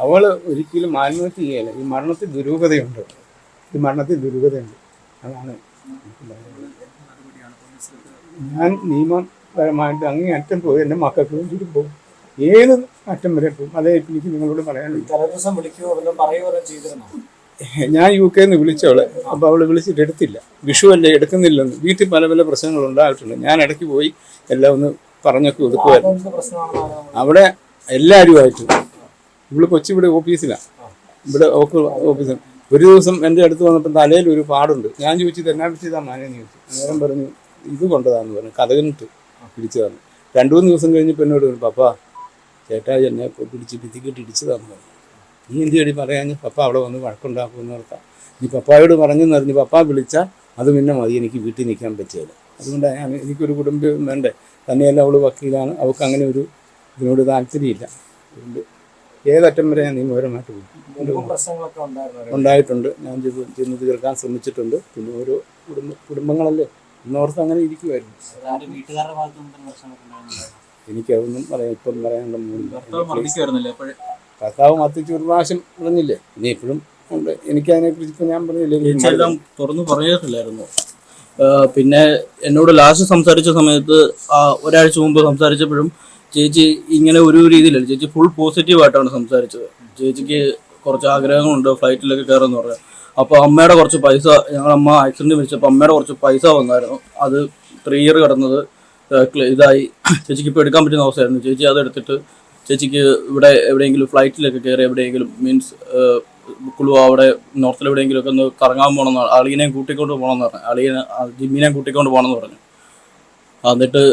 അവൾ ഒരിക്കലും ആത്മഹത്യ ചെയ്യല. ഈ മരണത്തിൽ ദുരൂഹതയുണ്ട്. അതാണ് ഞാൻ നിയമപരമായിട്ട് അങ്ങേയറ്റം പോയി എൻ്റെ മക്കൾക്ക് വേണ്ടിയിട്ട് പോകും. ഏത് അറ്റം വരെ പോകും. അതേ എനിക്ക് നിങ്ങളോട് പറയാനുള്ളൂ. ഞാൻ UK നിന്ന് വിളിച്ചവളെ. അപ്പോൾ അവൾ വിളിച്ചിട്ട് എടുത്തില്ല. വിഷുവല്ലേ എടുക്കുന്നില്ലെന്ന്. വീട്ടിൽ പല പല പ്രശ്നങ്ങൾ ഉണ്ടായിട്ടുണ്ട്. ഞാൻ ഇടയ്ക്ക് പോയി എല്ലാം ഒന്ന് പറഞ്ഞൊക്കെ ഒതുക്കുമായിരുന്നു. അവിടെ എല്ലാവരുമായിട്ട് ഇവള് കൊച്ചിവിടെ ഓഫീസിലാണ്. ഇവിടെ ഓഫീസിൽ ഒരു ദിവസം എൻ്റെ അടുത്ത് വന്നപ്പോൾ തലയിൽ ഒരു പാടുണ്ട്. ഞാൻ ചോദിച്ചത് എന്നാ പറ്റിയതാ മാനേന്ന് ചോദിച്ചു. നേരം പറഞ്ഞു ഇത് കൊണ്ടതാന്ന് പറഞ്ഞു. കഥകിനിട്ട് പിടിച്ചതാണ്. 2-3 ദിവസം കഴിഞ്ഞപ്പോൾ എന്നോട് പറഞ്ഞു, പപ്പ ചേട്ടാ എന്നെ പിടിച്ച് ഭിത്തിക്കിട്ട് ഇടിച്ചതാന്ന് പറഞ്ഞു. നീ എന്ത് ചേടി പറയാഞ്ഞ്? പപ്പ അവിടെ വന്ന് വഴക്കുണ്ടാക്കുമെന്ന് ഓർത്താൽ നീ പപ്പായോട് പറഞ്ഞെന്ന് പറഞ്ഞ് പപ്പ വിളിച്ചാൽ അത് പിന്നെ മതി, എനിക്ക് വീട്ടിൽ നിൽക്കാൻ പറ്റില്ല. അതുകൊണ്ടാണ് ഞാൻ എനിക്കൊരു കുടുംബം വേണ്ടേ. തന്നെയല്ല അവൾ വക്കീലാണ്. അവൾക്ക് അങ്ങനെ ഒരു ഇതിനോട് താല്പര്യമില്ല. അതുകൊണ്ട് ഏതറ്റം വരെ ഞാൻ നിയമപരമായിട്ട് പോകും. ഉണ്ടായിട്ടുണ്ട്. ഞാൻ ചെന്ന് തീർക്കാൻ ശ്രമിച്ചിട്ടുണ്ട്. പിന്നെ ഓരോ കുടുംബങ്ങളല്ലേ ഇന്നോർത്ത് അങ്ങനെ ഇരിക്കുമായിരുന്നു. എനിക്കതൊന്നും ഇപ്പം പറയാനുള്ള മൂന്നില്ല. ഭർത്താവ് മർദ്ദിച്ച് ഒരു പ്രാവശ്യം പറഞ്ഞില്ലേ. ഇനി എപ്പോഴും ഉണ്ട്. എനിക്കതിനെക്കുറിച്ച് ഇപ്പം ഞാൻ പറഞ്ഞില്ലേ, തുറന്നു പറഞ്ഞിട്ടില്ലായിരുന്നു. പിന്നെ എന്നോട് ലാസ്റ്റ് സംസാരിച്ച സമയത്ത് ഒരാഴ്ച മുമ്പ് സംസാരിച്ചപ്പോഴും ചേച്ചി ഇങ്ങനെ ഒരു രീതിയിലല്ല. ചേച്ചി ഫുൾ പോസിറ്റീവായിട്ടാണ് സംസാരിച്ചത്. ചേച്ചിക്ക് കുറച്ച് ആഗ്രഹങ്ങളുണ്ട് ഫ്ലൈറ്റിലൊക്കെ കയറുമെന്ന് പറഞ്ഞാൽ. അപ്പോൾ അമ്മയുടെ കുറച്ച് പൈസ, ഞങ്ങളമ്മ ആക്സിഡൻറ്റ് മരിച്ചപ്പോൾ അമ്മയുടെ കുറച്ച് പൈസ വന്നായിരുന്നു. അത് 3 ഇയർ കിടന്നത് ഇതായി. ചേച്ചിക്ക് ഇപ്പോൾ എടുക്കാൻ പറ്റുന്ന അവസ്ഥയായിരുന്നു. ചേച്ചി അതെടുത്തിട്ട് ചേച്ചിക്ക് ഇവിടെ എവിടെയെങ്കിലും ഫ്ലൈറ്റിലൊക്കെ കയറി എവിടെയെങ്കിലും മീൻസ് കുളു അവിടെ നോർത്തിൽ എവിടെയെങ്കിലും ഒക്കെ ഒന്ന് കറങ്ങാൻ പോകണമെന്ന് അളിയനെയും കൂട്ടിക്കൊണ്ട് പോകണമെന്ന് പറഞ്ഞു. ജിമ്മിനെയും കൂട്ടിക്കൊണ്ട് പോകണമെന്ന് പറഞ്ഞു. എന്നിട്ട്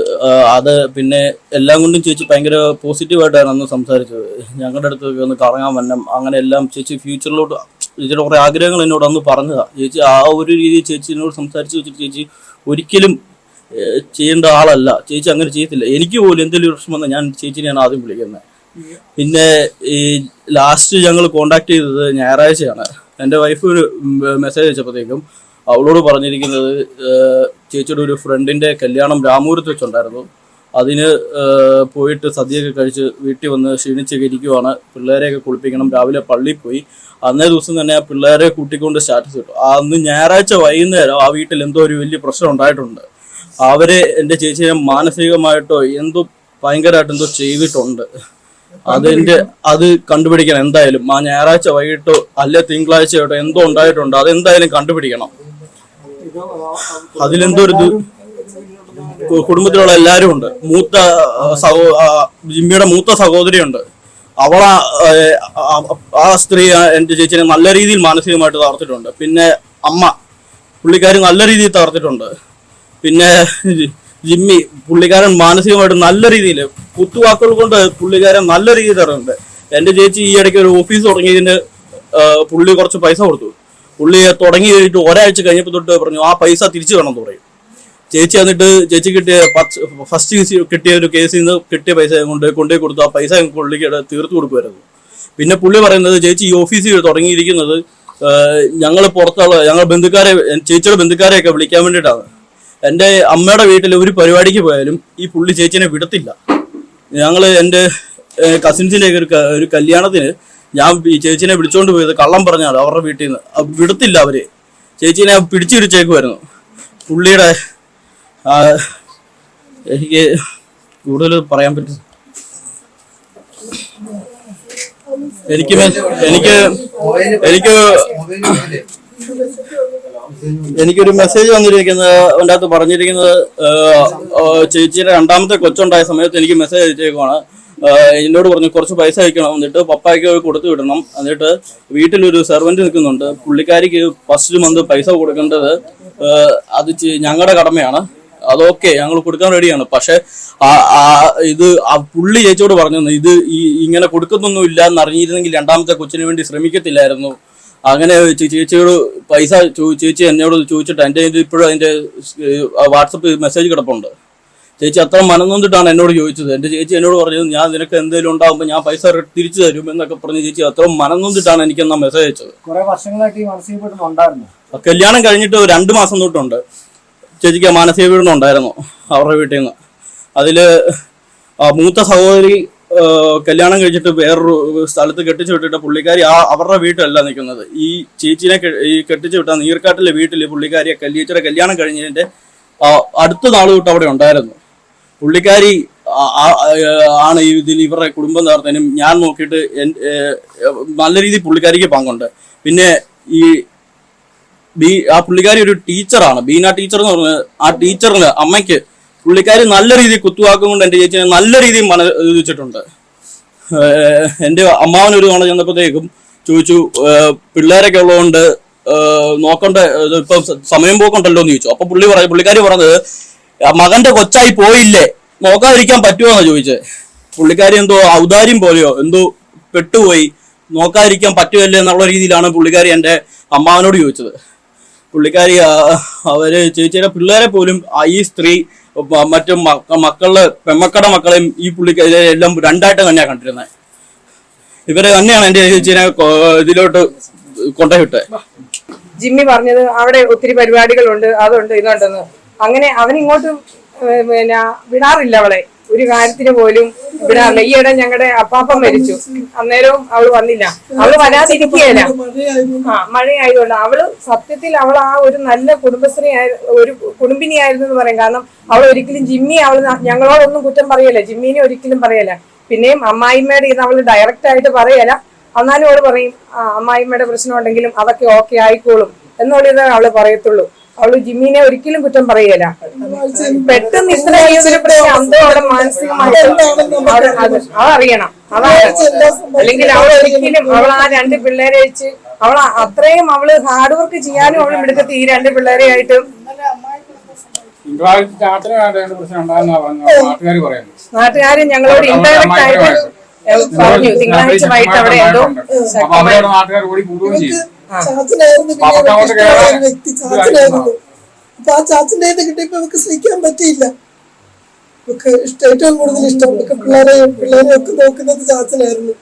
അത് പിന്നെ എല്ലാം കൊണ്ടും ചേച്ചി ഭയങ്കര പോസിറ്റീവായിട്ടാണ് അന്ന് സംസാരിച്ചത്. ഞങ്ങളുടെ അടുത്തൊക്കെ ഒന്ന് കറങ്ങാൻ വരണം അങ്ങനെ എല്ലാം. ചേച്ചി ഫ്യൂച്ചറിലോട്ട് ചേച്ചിയുടെ കുറേ ആഗ്രഹങ്ങൾ എന്നോട് അന്ന് പറഞ്ഞതാണ്. ചേച്ചി ആ ഒരു രീതിയിൽ ചേച്ചിനോട് സംസാരിച്ച് വെച്ചിട്ട് ചേച്ചി ഒരിക്കലും ചെയ്യേണ്ട ആളല്ല. ചേച്ചി അങ്ങനെ ചെയ്യത്തില്ല. എനിക്ക് പോലും എന്തെങ്കിലും പ്രശ്നം വന്നാൽ ഞാൻ ചേച്ചിനെയാണ് ആദ്യം വിളിക്കുന്നത്. പിന്നെ ഈ ലാസ്റ്റ് ഞങ്ങൾ കോണ്ടാക്ട് ചെയ്തത് ഞായറാഴ്ചയാണ്. എൻ്റെ വൈഫ് ഒരു മെസ്സേജ് അയച്ചപ്പോഴത്തേക്കും അവളോട് പറഞ്ഞിരിക്കുന്നത് ചേച്ചിയുടെ ഒരു ഫ്രണ്ടിൻ്റെ കല്യാണം രാമൂരത്ത് വെച്ചുണ്ടായിരുന്നു. അതിന് പോയിട്ട് സദ്യയൊക്കെ കഴിച്ച് വീട്ടിൽ വന്ന് ക്ഷീണിച്ചൊക്കെ ഇരിക്കുവാണ്. പിള്ളേരെയൊക്കെ കുളിപ്പിക്കണം. രാവിലെ പള്ളിയിൽ പോയി. അന്നേ ദിവസം തന്നെ ആ പിള്ളേരെ കൂട്ടിക്കൊണ്ട് സ്റ്റാറ്റസ് ഇട്ടു. അന്ന് ഞായറാഴ്ച വൈകുന്നേരം ആ വീട്ടിൽ എന്തോ ഒരു വലിയ പ്രശ്നം ഉണ്ടായിട്ടുണ്ട്. അവരെ എൻ്റെ ചേച്ചിയെ മാനസികമായിട്ടോ എന്തോ ഭയങ്കരമായിട്ട് എന്തോ ചെയ്തിട്ടുണ്ട്. അത് കണ്ടുപിടിക്കണം എന്തായാലും. ആ ഞായറാഴ്ച വൈകിട്ടോ അല്ലെ തിങ്കളാഴ്ചയോട്ടോ എന്തോ ഉണ്ടായിട്ടുണ്ട്. അതെന്തായാലും കണ്ടുപിടിക്കണം. അതിലെന്തോ ഒരു കുടുംബത്തിലുള്ള എല്ലാവരും ഉണ്ട്. ജിമ്മിയുടെ മൂത്ത സഹോദരിയുണ്ട്. ആ സ്ത്രീ എൻ്റെ ചേച്ചിനെ നല്ല രീതിയിൽ മാനസികമായിട്ട് തകർത്തിട്ടുണ്ട്. പിന്നെ അമ്മ പുള്ളിക്കാരി നല്ല രീതിയിൽ തകർത്തിട്ടുണ്ട്. പിന്നെ ജിമ്മി പുള്ളിക്കാരൻ മാനസികമായിട്ട് നല്ല രീതിയിൽ കുത്തുവാക്കുകൾ കൊണ്ട് പുള്ളിക്കാരൻ നല്ല രീതിയിൽ തരുന്നുണ്ട്. എൻ്റെ ചേച്ചി ഈ ഇടയ്ക്ക് ഒരു ഓഫീസ് തുടങ്ങിയതിന് പുള്ളി കുറച്ച് പൈസ കൊടുത്തു. പുള്ളി തുടങ്ങി കഴിഞ്ഞിട്ട് ഒരാഴ്ച കഴിഞ്ഞപ്പോൾ തൊട്ട് പറഞ്ഞു ആ പൈസ തിരിച്ചു വേണം എന്ന് പറയും. ചേച്ചി എന്നിട്ട് ചേച്ചി കിട്ടിയ ഫസ്റ്റ് കിട്ടിയ ഒരു കേസിൽ നിന്ന് കിട്ടിയ പൈസ കൊണ്ടുപോയി കൊടുത്തു. ആ പൈസ പുള്ളിക്ക് തീർത്തു കൊടുക്കുമായിരുന്നു. പിന്നെ പുള്ളി പറയുന്നത് ചേച്ചി ഈ ഓഫീസിൽ തുടങ്ങിയിരിക്കുന്നത് ഞങ്ങൾ ചേച്ചിയുടെ ബന്ധുക്കാരെയൊക്കെ വിളിക്കാൻ വേണ്ടിയിട്ടാണ്. എൻ്റെ അമ്മയുടെ വീട്ടിൽ ഒരു പരിപാടിക്ക് പോയാലും ഈ പുള്ളി ചേച്ചിനെ വിടത്തില്ല. ഞങ്ങൾ എൻ്റെ കസിൻസിൻ്റെ ഒരു കല്യാണത്തിന് ഞാൻ ഈ ചേച്ചിനെ വിളിച്ചുകൊണ്ട് പോയത് കള്ളം പറഞ്ഞാണ് അവരുടെ വീട്ടിൽ നിന്ന്. വിടത്തില്ല അവര്. ചേച്ചീനെ പിടിച്ചിരിച്ചേക്കുമായിരുന്നു. പുള്ളിയുടെ എനിക്ക് കൂടുതൽ പറയാൻ പറ്റും. എനിക്കൊരു മെസ്സേജ് വന്നിരിക്കുന്നത് അതിൻ്റെ അകത്ത് പറഞ്ഞിരിക്കുന്നത് ചേച്ചിയുടെ 2ാമത്തെ കൊച്ചുണ്ടായ സമയത്ത് എനിക്ക് മെസ്സേജ് അയച്ചേക്കുവാണ്. എന്നോട് പറഞ്ഞു കുറച്ച് പൈസ അയക്കണം, എന്നിട്ട് പപ്പായ്ക്ക് കൊടുത്തു വിടണം. എന്നിട്ട് വീട്ടിലൊരു സെർവൻറ്റ് നിൽക്കുന്നുണ്ട്. പുള്ളിക്കാരിക്ക് ഫസ്റ്റ് മന്ത് പൈസ കൊടുക്കേണ്ടത് അത് ഞങ്ങളുടെ കടമയാണ്. അതൊക്കെ ഞങ്ങൾ കൊടുക്കാൻ റെഡിയാണ്. പക്ഷെ ഇത് പുള്ളി ചേച്ചിയോട് പറഞ്ഞു ഇത് ഇങ്ങനെ കൊടുക്കുന്നൊന്നും ഇല്ല എന്നറിഞ്ഞിരുന്നെങ്കിൽ 2ാമത്തെ കൊച്ചിന് വേണ്ടി ശ്രമിക്കത്തില്ലായിരുന്നു. അങ്ങനെ ചേച്ചിയോട് പൈസ ചേച്ചി എന്നോട് ചോദിച്ചിട്ട് എൻ്റെ ഇപ്പോഴും അതിൻ്റെ വാട്സപ്പ് മെസ്സേജ് കിടപ്പുണ്ട്. ചേച്ചി അത്ര മനംനൊന്നിട്ടാണ് എന്നോട് ചോദിച്ചത്. എൻ്റെ ചേച്ചി എന്നോട് പറഞ്ഞത് ഞാൻ നിനക്ക് എന്തെങ്കിലും ഉണ്ടാകുമ്പോൾ ഞാൻ പൈസ തിരിച്ചു തരും എന്നൊക്കെ പറഞ്ഞ് ചേച്ചി അത്ര മനംനൊന്നിട്ടാണ് എനിക്ക് എന്നാ മെസ്സേജ് അയച്ചത്. കല്യാണം കഴിഞ്ഞിട്ട് 2 മാസം തൊട്ടുണ്ട് ചേച്ചിക്ക് മാനസിക പീഡനം ഉണ്ടായിരുന്നു അവരുടെ വീട്ടിൽ നിന്ന്. അതിൽ മൂത്ത സഹോദരി കല്യാണം കഴിച്ചിട്ട് വേറൊരു സ്ഥലത്ത് കെട്ടിച്ചു വിട്ടിട്ട് പുള്ളിക്കാരി അവരുടെ വീട്ടിലല്ല നിൽക്കുന്നത്. ഈ ചേച്ചിനെ ഈ കെട്ടിച്ചു വിട്ട നീർക്കാട്ടിലെ വീട്ടിൽ പുള്ളിക്കാരിയെ ചേച്ചിയുടെ കല്യാണം കഴിഞ്ഞതിന്റെ അടുത്ത നാൾ തൊട്ട് അവിടെ ഉണ്ടായിരുന്നു. പുള്ളിക്കാരി ആണ് ഇതിൽ ഇവരുടെ കുടുംബം നടത്താനും ഞാൻ നോക്കിയിട്ട് നല്ല രീതിയിൽ പുള്ളിക്കാരിക്ക് പങ്കുണ്ട്. പിന്നെ ആ പുള്ളിക്കാരി ഒരു ടീച്ചറാണ്, ബീന ടീച്ചർ എന്ന് പറഞ്ഞ ആ ടീച്ചറിന് അമ്മയ്ക്ക് പുള്ളിക്കാരി നല്ല രീതിയിൽ കുത്തുവാക്കും കൊണ്ട് എൻ്റെ ചേച്ചിനെ നല്ല രീതിയിൽ മനസ്സിച്ചിട്ടുണ്ട്. എൻ്റെ അമ്മാവനൊരു തവണ ചെന്നപ്പോഴത്തേക്കും ചോദിച്ചു, പിള്ളേരൊക്കെ ഉള്ളതുകൊണ്ട് നോക്കണ്ട, ഇപ്പൊ സമയം പോക്കുണ്ടല്ലോ എന്ന് ചോദിച്ചു. അപ്പൊ പുള്ളിക്കാരി പറഞ്ഞത്, മകന്റെ കൊച്ചായി പോയില്ലേ, നോക്കാതിരിക്കാൻ പറ്റുമോ എന്നാ ചോദിച്ചത്. പുള്ളിക്കാരി എന്തോ ഔദാര്യം പോലെയോ എന്തോ പെട്ടുപോയി, നോക്കാതിരിക്കാൻ പറ്റുമല്ലേ എന്നുള്ള രീതിയിലാണ് പുള്ളിക്കാരി എൻ്റെ അമ്മാവനോട് ചോദിച്ചത്. പുള്ളിക്കാരി അവര് ചേച്ചിയുടെ പിള്ളേരെ പോലും ഈ സ്ത്രീ മറ്റു മക്കളുടെ പെമ്മക്കടെ മക്കളെയും ഈ പുള്ളിക്കാരി എല്ലാം രണ്ടായിട്ട് തന്നെയാണ് കണ്ടിരുന്നത്. ഇവരെ തന്നെയാണ് എൻ്റെ ചേച്ചിനെ ഇതിലോട്ട് കൊണ്ടുപോയിട്ട്. ജിമ്മി പറഞ്ഞത് അവിടെ ഒത്തിരി പരിപാടികളുണ്ട്, അതുണ്ട്, ഇതുണ്ടെന്ന്. അങ്ങനെ അവനിങ്ങോട്ട് പിന്നെ വിടാറില്ല അവളെ, ഒരു കാര്യത്തിന് പോലും വിടാറില്ല. ഈയിടെ ഞങ്ങളുടെ അപ്പാപ്പൻ മരിച്ചു, അന്നേരവും അവള് വന്നില്ല. അവള് വരാതിരിക്കുകയല്ല, മഴയായതുകൊണ്ട്. അവള് സത്യത്തിൽ അവൾ ആ ഒരു നല്ല കുടുംബശ്രീ ഒരു കുടുംബിനിയായിരുന്നു എന്ന് പറയും. കാരണം അവൾ ഒരിക്കലും ജിമ്മി ഞങ്ങളോടൊന്നും കുറ്റം പറയല, ജിമ്മീനെ ഒരിക്കലും പറയല. പിന്നെയും അമ്മായിമ്മയുടെ ഇത് അവള് ഡയറക്റ്റ് ആയിട്ട് പറയല, എന്നാലും അവള് പറയും അമ്മായിമ്മയുടെ പ്രശ്നം ഉണ്ടെങ്കിലും അതൊക്കെ ഓക്കെ ആയിക്കോളും എന്നുള്ളത് അവള് പറയത്തുള്ളൂ. അവള് ജിമ്മിനെ ഒരിക്കലും കുറ്റം പറയല. പെട്ടെന്ന് ഇത്ര ഒരു പ്രശ്നം എന്തോ അവിടെ മാനസികമായിട്ട് അതറിയണം, അതാണ്. അല്ലെങ്കിൽ അവൾ ഒരിക്കലും അവൾ ആ 2 പിള്ളേരെ വെച്ച് അവൾ അത്രയും അവള് ഹാർഡ് വർക്ക് ചെയ്യാനും അവള് മിടുക്കത്തി ഈ 2 പിള്ളേരെ ആയിട്ട്. നാട്ടുകാര് ഞങ്ങളോട് ഇൻഡയറക്റ്റ് ആയിട്ട് പറഞ്ഞു, തിങ്കളാഴ്ച വൈകിട്ട് അവിടെ എന്തോ വ്യക്തി ചാച്ചനായിരുന്നു. അപ്പൊ ആ ചാച്ചന്റെ കിട്ടിയപ്പോ നമുക്ക് സഹിക്കാൻ പറ്റിയില്ല. നമുക്ക് ഏറ്റവും കൂടുതൽ ഇഷ്ടം പിള്ളേരെ ഒക്കെ നോക്കുന്നത് ചാച്ചനായിരുന്നു.